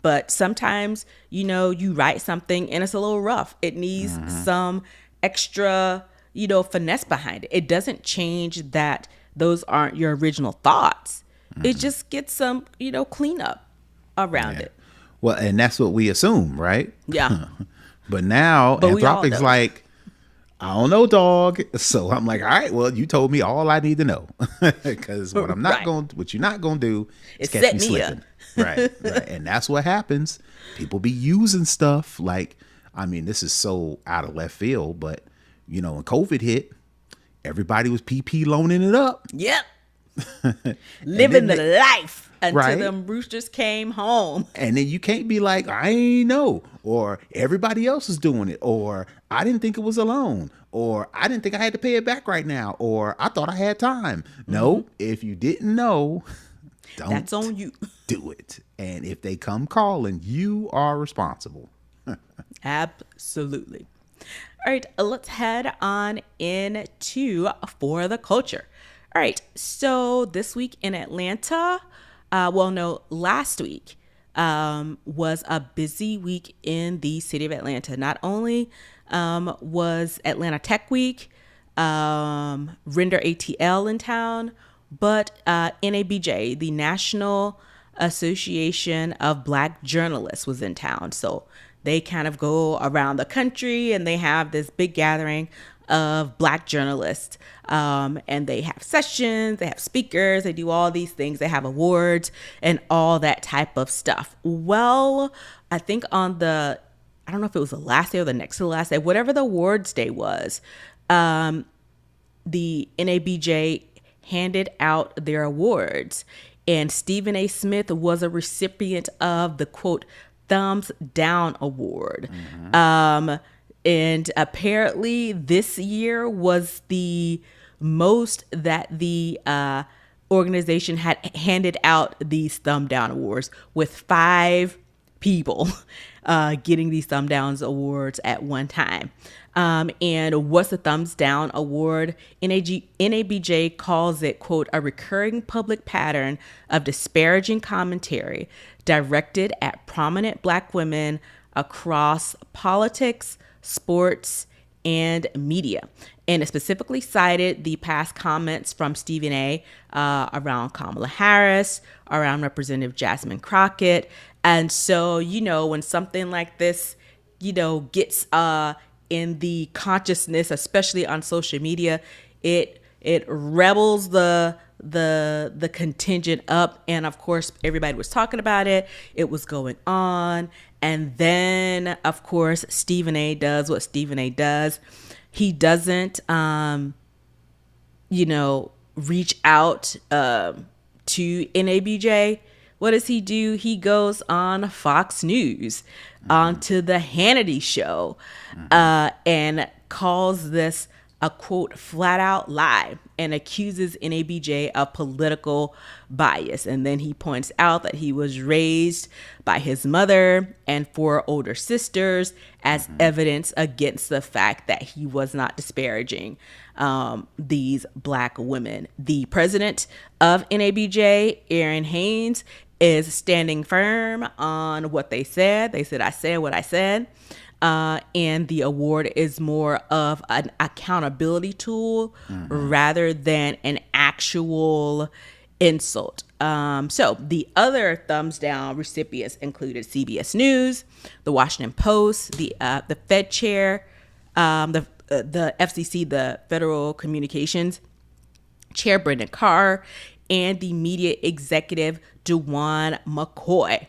But sometimes, you know, you write something and it's a little rough. It needs some extra, you know, finesse behind it. It doesn't change that those aren't your original thoughts. It just gets some, you know, cleanup around it. Well, and that's what we assume, right? Yeah. But now Anthropic's like, I don't know, dog. So I'm like, all right, well, you told me all I need to know. Because what I'm not going, what you're not going to do is catch me slipping. Right. And that's what happens. People be using stuff like, I mean, this is so out of left field, but, you know, when COVID hit, everybody was PP loaning it up. Yep. Living the life until right? them roosters came home. And then you can't be like, I ain't know, or everybody else is doing it, or I didn't think it was a loan, or I didn't think I had to pay it back right now, or I thought I had time. No, if you didn't know, That's on you. do it. And if they come calling, you are responsible. Absolutely. All right, let's head on into For the Culture. All right, so this week in Atlanta, last week was a busy week in the city of Atlanta. Not only was Atlanta Tech Week, Render ATL in town, but NABJ, the National Association of Black Journalists, was in town. So they kind of go around the country and they have this big gathering of Black journalists. And they have sessions, they have speakers, they do all these things. They have awards and all that type of stuff. Well, I think I don't know if it was the last day or the next to the last day, whatever the awards day was, the NABJ handed out their awards. And Stephen A. Smith was a recipient of the, quote, Thumbs Down Award. And apparently this year was the most that the organization had handed out these Thumb Down Awards, with 5 people getting these Thumb Downs awards at one time. And what's the Thumbs Down Award? NABJ calls it, quote, a recurring public pattern of disparaging commentary directed at prominent Black women across politics, sports, and media. And it specifically cited the past comments from Stephen A. Around Kamala Harris, around Representative Jasmine Crockett. And so, when something like this, gets in the consciousness, especially on social media, it rebels the contingent up. And of course, everybody was talking about it. It was going on. And then, of course, Stephen A. does what Stephen A. does. He doesn't, reach out to NABJ. What does he do? He goes on Fox News, onto the Hannity show, and calls this a, quote, flat out lie, and accuses NABJ of political bias. And then he points out that he was raised by his mother and 4 older sisters as evidence against the fact that he was not disparaging these Black women. The president of NABJ, Aaron Haynes, is standing firm on what they said. They said, I said what I said. And the award is more of an accountability tool rather than an actual insult. So the other thumbs down recipients included CBS News, the Washington Post, the Fed chair, the FCC, the Federal Communications Chair Brendan Carr, and the media executive DeJuan McCoy.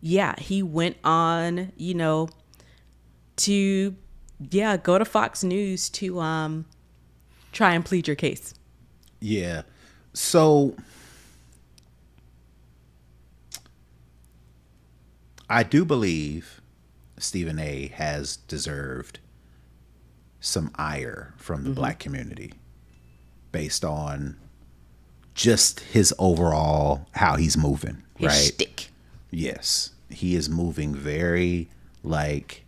Yeah, he went on, to, go to Fox News to try and plead your case. Yeah. So I do believe Stephen A. has deserved some ire from the Black community based on just his overall, how he's moving, His right? shtick. Yes. He is moving very like,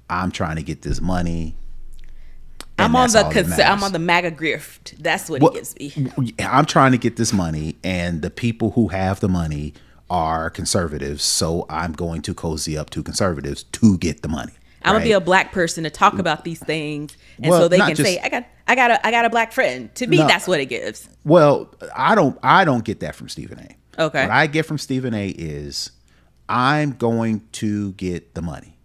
I'm trying to get this money. I'm on the MAGA grift. That's what he gives me. I'm trying to get this money, and the people who have the money are conservatives, so I'm going to cozy up to conservatives to get the money. I'm gonna be a Black person to talk about these things, and so they can say, I got a Black friend. To me, that's what it gives. Well, I don't get that from Stephen A. Okay. What I get from Stephen A. is I'm going to get the money.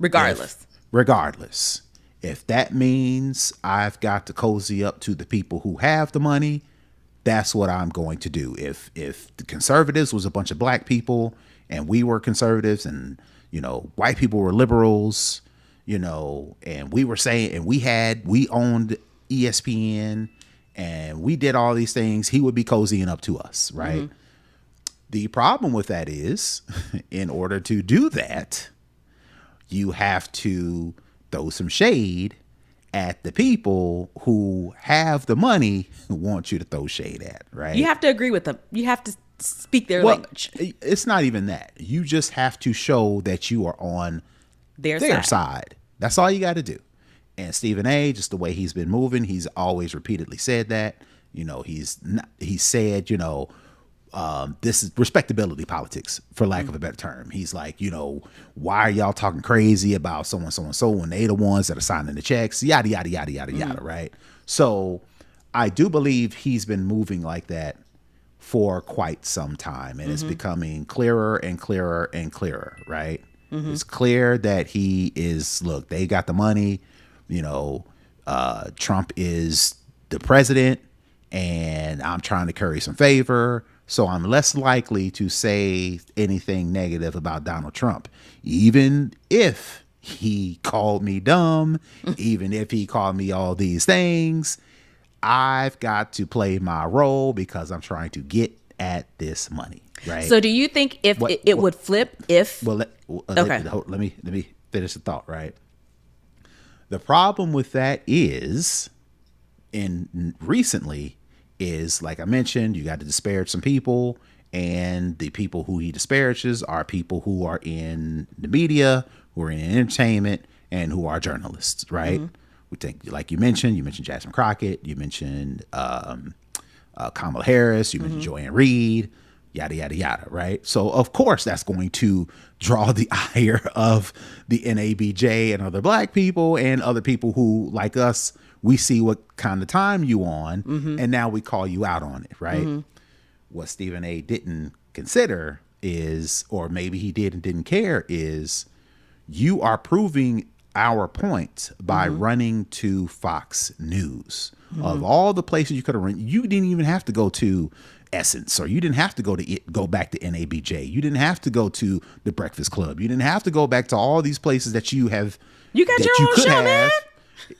Regardless. Regardless. If that means I've got to cozy up to the people who have the money, that's what I'm going to do. If the conservatives was a bunch of Black people and we were conservatives and, white people were liberals, and we were saying, and we owned ESPN and we did all these things, he would be cozying up to us, right? Mm-hmm. The problem with that is, in order to do that, you have to throw some shade at the people who have the money who want you to throw shade at, right? You have to agree with them. You have to speak their language. It's not even that. You just have to show that you are on their side. That's all you got to do. And Stephen A., just the way he's been moving, he's always repeatedly said that. You know, he said, you know, this is respectability politics, for lack of a better term. He's like, you know, why are y'all talking crazy about so and so when they the ones that are signing the checks, yada, yada, yada, yada, yada, right? So I do believe he's been moving like that for quite some time, and it's becoming clearer and clearer and clearer, right? It's clear that he is, look, they got the money, you know, Trump is the president, and I'm trying to curry some favor. So I'm less likely to say anything negative about Donald Trump, even if he called me dumb, even if he called me all these things. I've got to play my role because I'm trying to get at this money, right? So do you think if it would flip if... Well, let me finish the thought, right? The problem with that is, recently, is, like I mentioned, you got to disparage some people, and the people who he disparages are people who are in the media, who are in entertainment, and who are journalists, right? We think, like you mentioned Jasmine Crockett, you mentioned Kamala Harris, you mentioned Joanne Reed, yada, yada, yada, right? So, of course, that's going to draw the ire of the NABJ and other black people and other people who, like us, we see what kind of time you on, and now we call you out on it, right? What Stephen A. didn't consider is, or maybe he did and didn't care, is you are proving our point by running to Fox News. Of all the places you could have run, you didn't even have to go to Essence, or you didn't have to go back to NABJ. You didn't have to go to the Breakfast Club. You didn't have to go back to all these places that you have. You got your own show, man.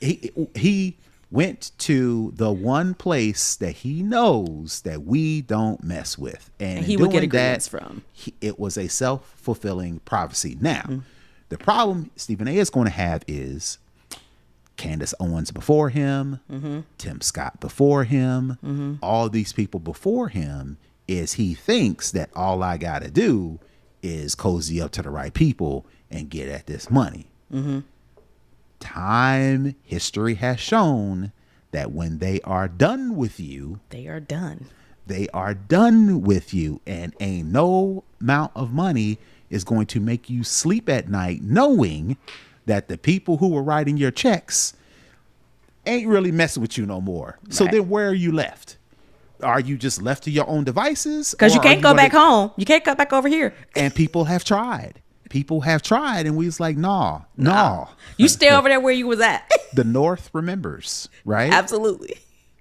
He went to the one place that he knows that we don't mess with, and he would get agreements from. It was a self-fulfilling prophecy. Now, the problem Stephen A. is going to have is Candace Owens before him, Tim Scott before him, all these people before him, is he thinks that all I got to do is cozy up to the right people and get at this money. History has shown that when they are done with you, they are done. They are done with you, and ain't no amount of money is going to make you sleep at night knowing that the people who were writing your checks ain't really messing with you no more. Right. So then where are you left? Are you just left to your own devices? Because you can't go back home. You can't come back over here. And people have tried. And we was like, nah. You stay over there where you was at. The North remembers, right? Absolutely.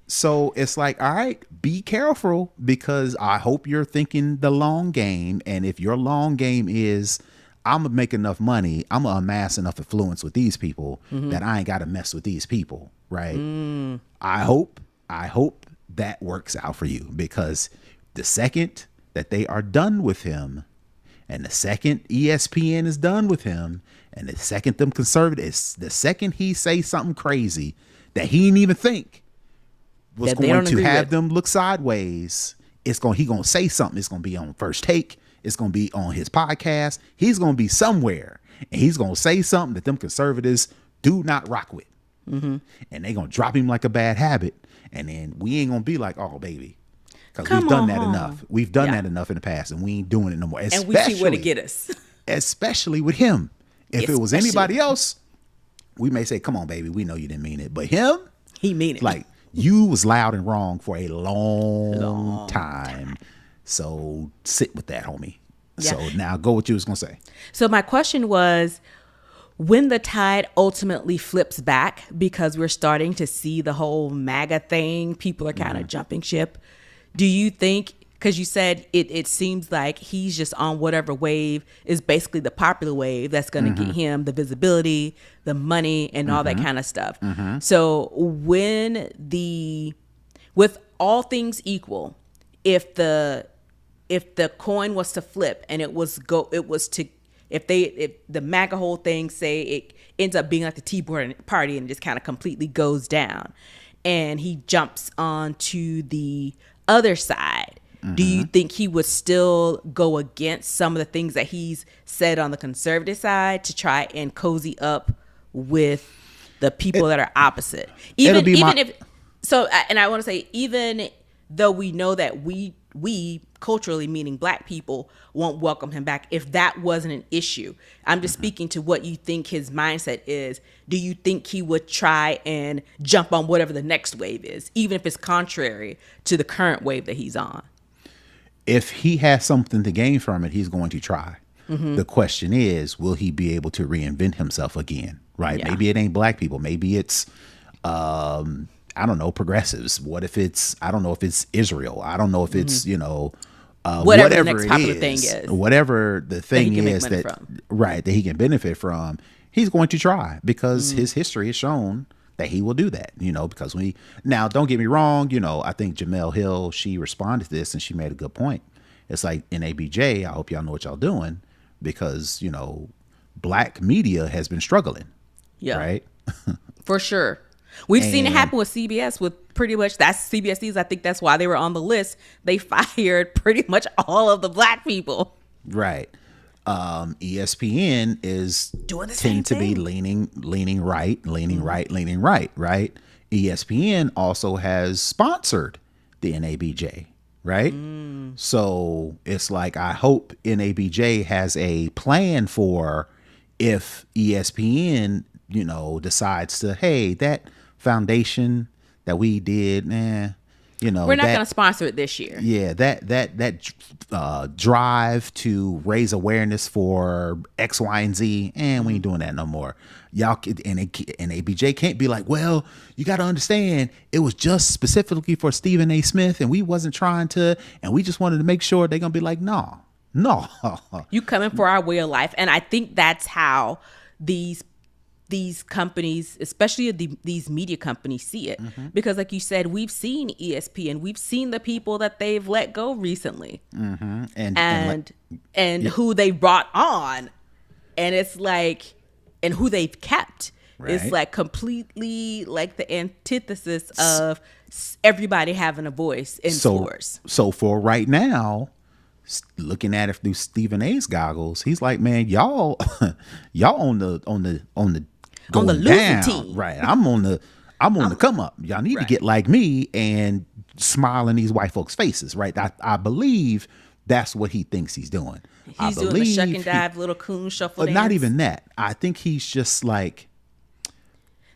So it's like, all right, be careful, because I hope you're thinking the long game. And if your long game is, I'm going to make enough money, I'm going to amass enough influence with these people that I ain't got to mess with these people, right? I hope that works out for you, because the second that they are done with him, and the second ESPN is done with him, and the second them conservatives, the second he say something crazy that he didn't even think was going to have them look sideways, he gonna say something. It's gonna be on First Take. It's gonna be on his podcast. He's gonna be somewhere, and he's gonna say something that them conservatives do not rock with, and they gonna drop him like a bad habit, and then we ain't gonna be like, oh baby, because we've done that enough. We've done that enough in the past, and we ain't doing it no more. And we see where to get us. Especially with him. If it was anybody else, we may say, come on, baby, we know you didn't mean it. But him, he mean it. Like, you was loud and wrong for a long time. So sit with that, homie. Yeah. So now go what you was going to say. So my question was, when the tide ultimately flips back, because we're starting to see the whole MAGA thing, people are kind of jumping ship. Do you think, because you said it seems like he's just on whatever wave is basically the popular wave that's going to get him the visibility, the money, and all that kind of stuff. So with all things equal, if the coin was to flip and if the MAGA whole thing, say it ends up being like the Tea Party and just kind of completely goes down, and he jumps onto the other side, do you think he would still go against some of the things that he's said on the conservative side to try and cozy up with the people that are opposite? And I want to say, even though we know that we culturally, meaning black people, won't welcome him back if that wasn't an issue. I'm just speaking to what you think his mindset is. Do you think he would try and jump on whatever the next wave is, even if it's contrary to the current wave that he's on? If he has something to gain from it, he's going to try. The question is, will he be able to reinvent himself again? Right? Yeah. Maybe it ain't black people. Maybe it's, I don't know, progressives. What if it's, I don't know if it's Israel. I don't know if it's, whatever the next popular thing is. Whatever the thing is that he can benefit from, he's going to try, because his history has shown that he will do that, because now don't get me wrong, I think Jamel Hill, she responded to this and she made a good point. It's like NABJ, I hope y'all know what y'all doing, because, black media has been struggling. Yeah. Right. For sure. We've seen it happen with CBS, with pretty much, that's CBS News. I think that's why they were on the list. They fired pretty much all of the black people. Right. ESPN is doing the same thing. Be leaning right. Right. ESPN also has sponsored the NABJ. Right. So it's like, I hope NABJ has a plan for if ESPN, decides to, hey, that foundation that we did, we're not going to sponsor it this year. Yeah, that drive to raise awareness for X, Y, and Z, and we ain't doing that no more. Y'all, and ABJ can't be like, well, you got to understand, it was just specifically for Stephen A. Smith, and we wasn't trying to, and we just wanted to make sure. They're gonna be like, no, you coming for our way of life. And I think that's how these companies, especially these media companies, see it. Because like you said, we've seen ESPN, we've seen the people that they've let go recently, and who they brought on, and it's like, and who they've kept. Right. It's like completely like the antithesis of everybody having a voice in sports. So for right now, looking at it through Stephen A's goggles, he's like, man, y'all on the losing down team. Right. I'm on the come up. Y'all need to get like me and smile in these white folks' faces. Right. I believe that's what he thinks he's doing. He's doing the shuck and dive, little coon shuffle. But not even that. I think he's just like,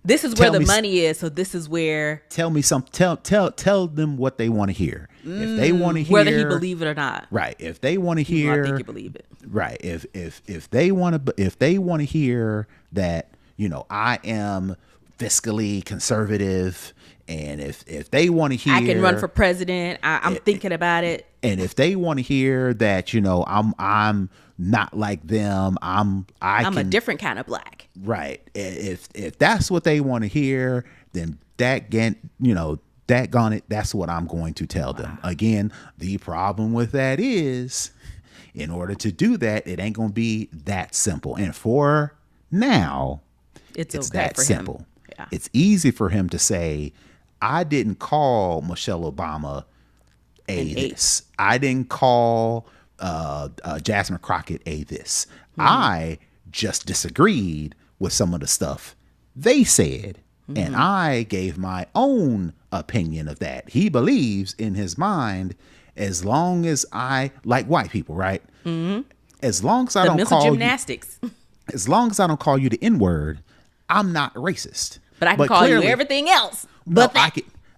this is where the money is. So this is where. Tell me something. Tell them what they want to hear. If they want to hear, whether he believe it or not. Right. If they want to hear, I think you believe it. Right. If they want to hear that, I am fiscally conservative, and if they want to hear, I can run for president. I'm thinking about it. And if they want to hear that, I'm not like them. I'm a different kind of black. Right. If that's what they want to hear, then daggone it, that's what I'm going to tell them. Again, the problem with that is, in order to do that, it ain't going to be that simple. And for now, it's okay that for simple. Yeah. It's easy for him to say, I didn't call Michelle Obama this. I didn't call Jasmine Crockett this. I just disagreed with some of the stuff they said, and I gave my own opinion of that. He believes in his mind, as long as I, like white people, right? As long as I don't call gymnastics. As long as I don't call you the N-word, I'm not racist. But I can call you everything else. But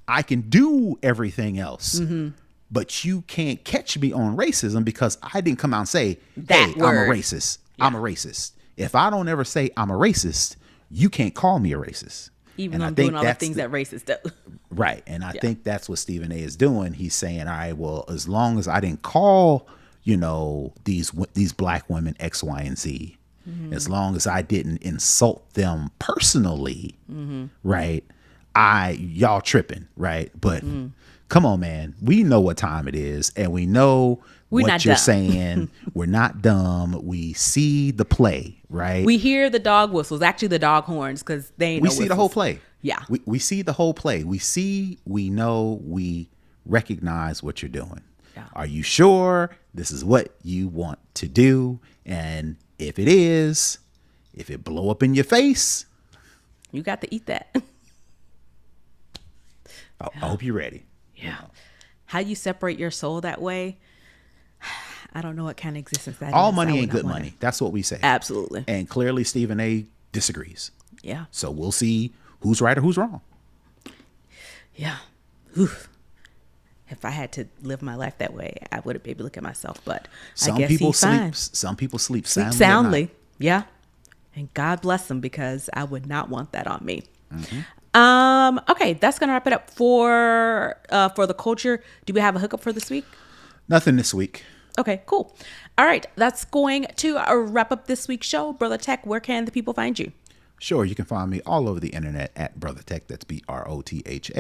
I can do everything else. But you can't catch me on racism, because I didn't come out and say, hey, I'm a racist. Yeah. I'm a racist. If I don't ever say I'm a racist, you can't call me a racist. Even though I'm doing all the things that racists do. Right. And I think that's what Stephen A is doing. He's saying, all right, well, as long as I didn't call, these black women X, Y, and Z, as long as I didn't insult them personally, right? Y'all tripping, right? But come on, man. We know what time it is, and we know what you're saying. We're not dumb. We see the play, right? We hear the dog whistles, actually the dog horns, because they ain't we no see whistles. the whole play. Yeah. We see the whole play. We see, we know, we recognize what you're doing. Yeah. Are you sure this is what you want to do? And if it is, if it blow up in your face, you got to eat that. I hope you're ready. Yeah. How you separate your soul that way, I don't know what kind of existence that All is. money ain't good money. That's what we say. Absolutely. And clearly Stephen A disagrees. Yeah. So we'll see who's right or who's wrong. Yeah. Oof. If I had to live my life that way, I would maybe look at myself, but I guess he's fine. Some people sleep soundly. Yeah. And God bless them, because I would not want that on me. Okay, that's gonna wrap it up for the culture. Do we have a hookup for this week? Nothing this week. Okay, cool. All right, that's going to wrap up this week's show. Brother Tech, where can the people find you? Sure, you can find me all over the internet at Brother Tech. That's BROTHATECH.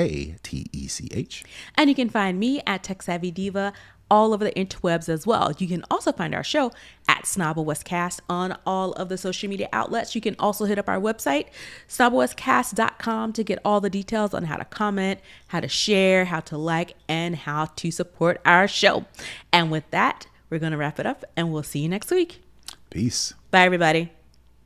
And you can find me at Tech Savvy Diva all over the interwebs as well. You can also find our show at snobOS Cast on all of the social media outlets. You can also hit up our website, snobOScast.com, to get all the details on how to comment, how to share, how to like, and how to support our show. And with that, we're going to wrap it up, and we'll see you next week. Peace. Bye, everybody.